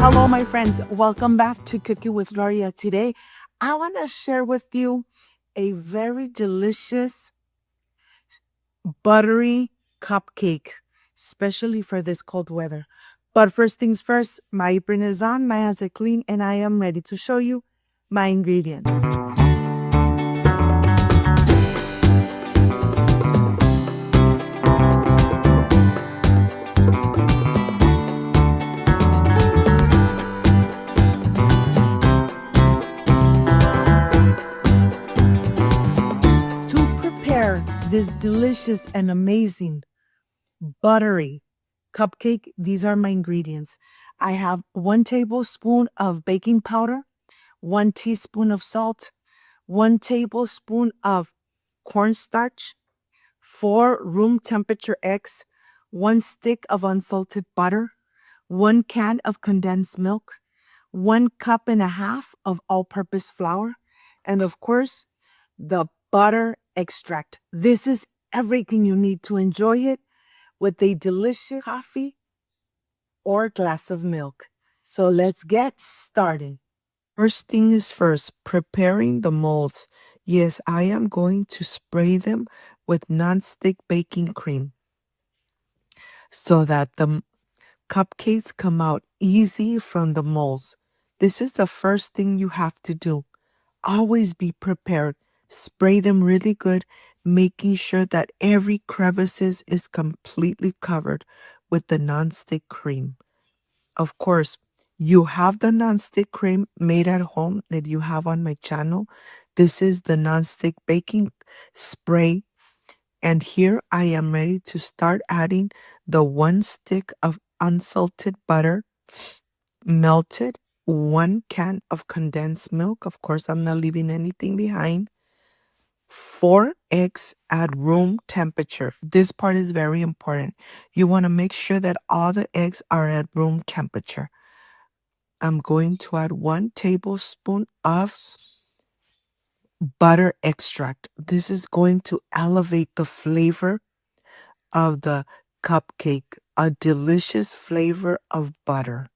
Hello, my friends. Welcome back to Cooking with Gloria. Today, I want to share with you a very delicious buttery cupcake, especially for this cold weather. But first things first, my apron is on, my hands are clean, and I am ready to show you my ingredients. To prepare this delicious and amazing buttery cupcake, these are my ingredients. I have 1 tablespoon of baking powder, 1 teaspoon of salt, 1 tablespoon of cornstarch, 4 room temperature eggs, 1 stick of unsalted butter, 1 can of condensed milk, 1 cup and a half of all-purpose flour, and of course, the butter extract. This is everything you need to enjoy it with a delicious coffee or glass of milk. So let's get started. First thing is first, preparing the molds. Yes, I am going to spray them with non-stick baking cream so that the cupcakes come out easy from the molds. This is the first thing you have to do. Always be prepared. Spray them really good, making sure that every crevices is completely covered with the non-stick cream. Of course, you have the non-stick cream made at home that you have on my channel. This is the non-stick baking spray. And here I am ready to start adding the 1 stick of unsalted butter, melted, 1 can of condensed milk. Of course, I'm not leaving anything behind. 4 eggs at room temperature. This part is very important. You want to make sure that all the eggs are at room temperature. I'm going to add 1 tablespoon of butter extract. This is going to elevate the flavor of the cupcake, a delicious flavor of butter.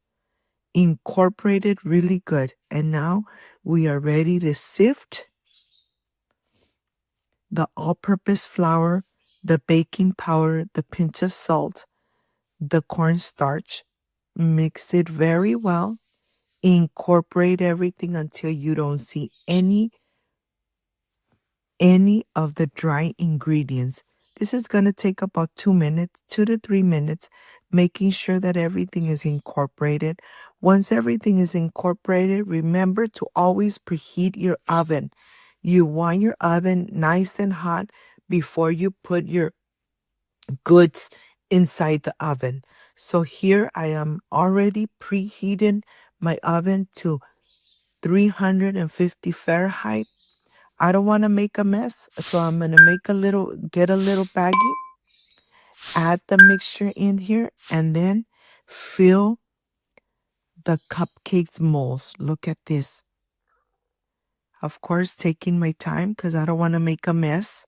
Incorporate it really good. And now we are ready to sift the all-purpose flour, the baking powder, the pinch of salt, the cornstarch. Mix it very well. Incorporate everything until you don't see any of the dry ingredients. This is going to take about 2 minutes, 2 to 3 minutes, making sure that everything is incorporated. Once everything is incorporated, remember to always preheat your oven. You want your oven nice and hot before you put your goods inside the oven. So here I am already preheating my oven to 350 Fahrenheit. I don't want to make a mess, so I'm going to get a little baggie, add the mixture in here, and then fill the cupcakes molds. Look at this. Of course, taking my time because I don't want to make a mess.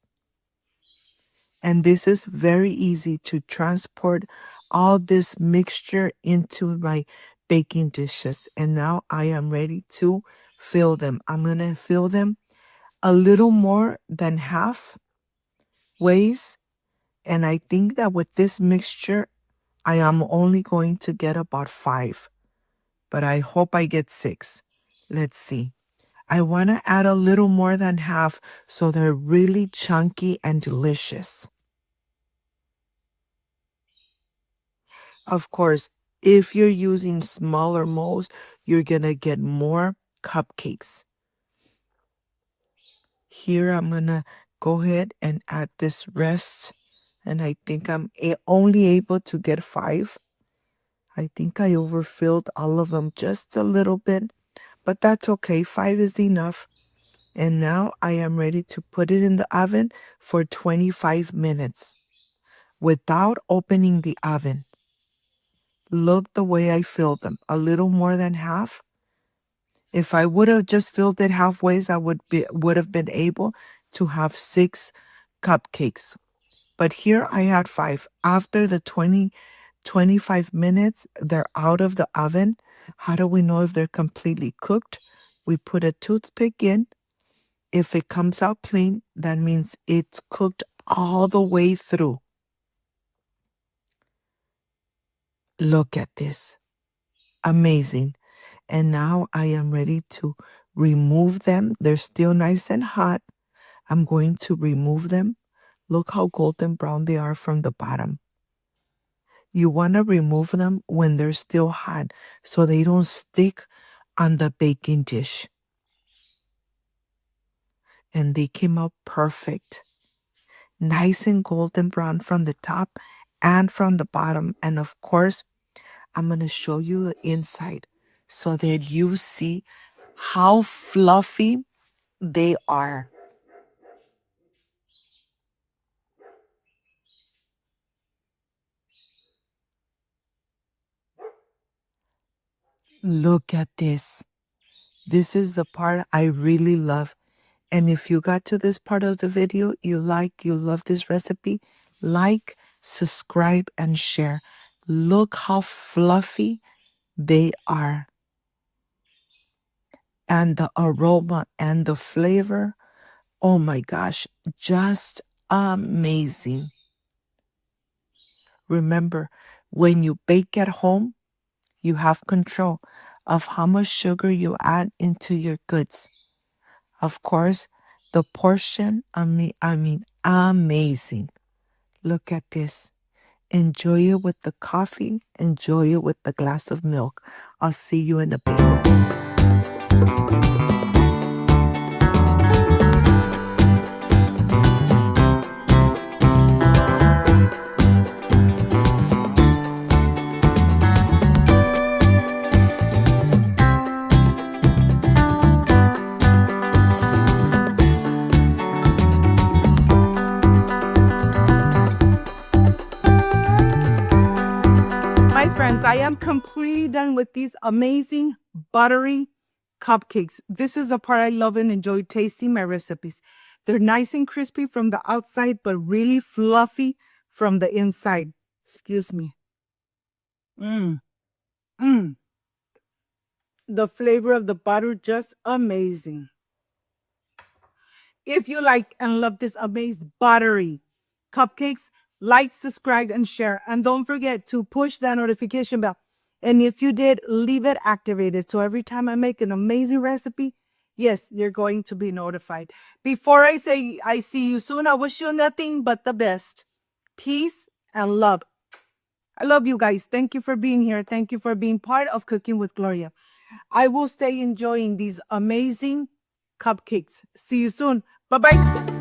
And this is very easy to transport all this mixture into my baking dishes. And now I am ready to fill them. I'm going to fill them a little more than half ways. And I think that with this mixture, I am only going to get about 5. But I hope I get 6. Let's see. I want to add a little more than half so they're really chunky and delicious. Of course, if you're using smaller molds, you're going to get more cupcakes. Here, I'm going to go ahead and add this rest. And I think I'm only able to get 5. I think I overfilled all of them just a little bit, but that's okay. 5 is enough. And now I am ready to put it in the oven for 25 minutes without opening the oven. Look the way I filled them, a little more than half. If I would have just filled it halfway, I would have been able to have 6 cupcakes. But here I had 5. After the 25 minutes, they're out of the oven. How do we know if they're completely cooked? We put a toothpick in. If it comes out clean, that means it's cooked all the way through. Look at this. Amazing. And now I am ready to remove them. They're still nice and hot. I'm going to remove them. Look how golden brown they are from the bottom. You want to remove them when they're still hot so they don't stick on the baking dish. And they came out perfect. Nice and golden brown from the top and from the bottom. And of course, I'm going to show you the inside so that you see how fluffy they are. Look at this. This is the part I really love. And if you got to this part of the video, you love this recipe, like, subscribe, and share. Look how fluffy they are. And the aroma and the flavor, oh my gosh, just amazing. Remember, when you bake at home, you have control of how much sugar you add into your goods. Of course, the portion, amazing. Look at this. Enjoy it with the coffee. Enjoy it with the glass of milk. I'll see you in a bit. My friends, I am completely done with these amazing buttery cupcakes. This is the part I love and enjoy tasting my recipes. They're nice and crispy from the outside, but really fluffy from the inside. Excuse me. The flavor of the butter, just amazing. If you like and love this amazing buttery cupcakes, like, subscribe, and share. And don't forget to push that notification bell. And if you did, leave it activated. So every time I make an amazing recipe, yes, you're going to be notified. Before I say I see you soon, I wish you nothing but the best. Peace and love. I love you guys. Thank you for being here. Thank you for being part of Cooking with Gloria. I will stay enjoying these amazing cupcakes. See you soon. Bye-bye.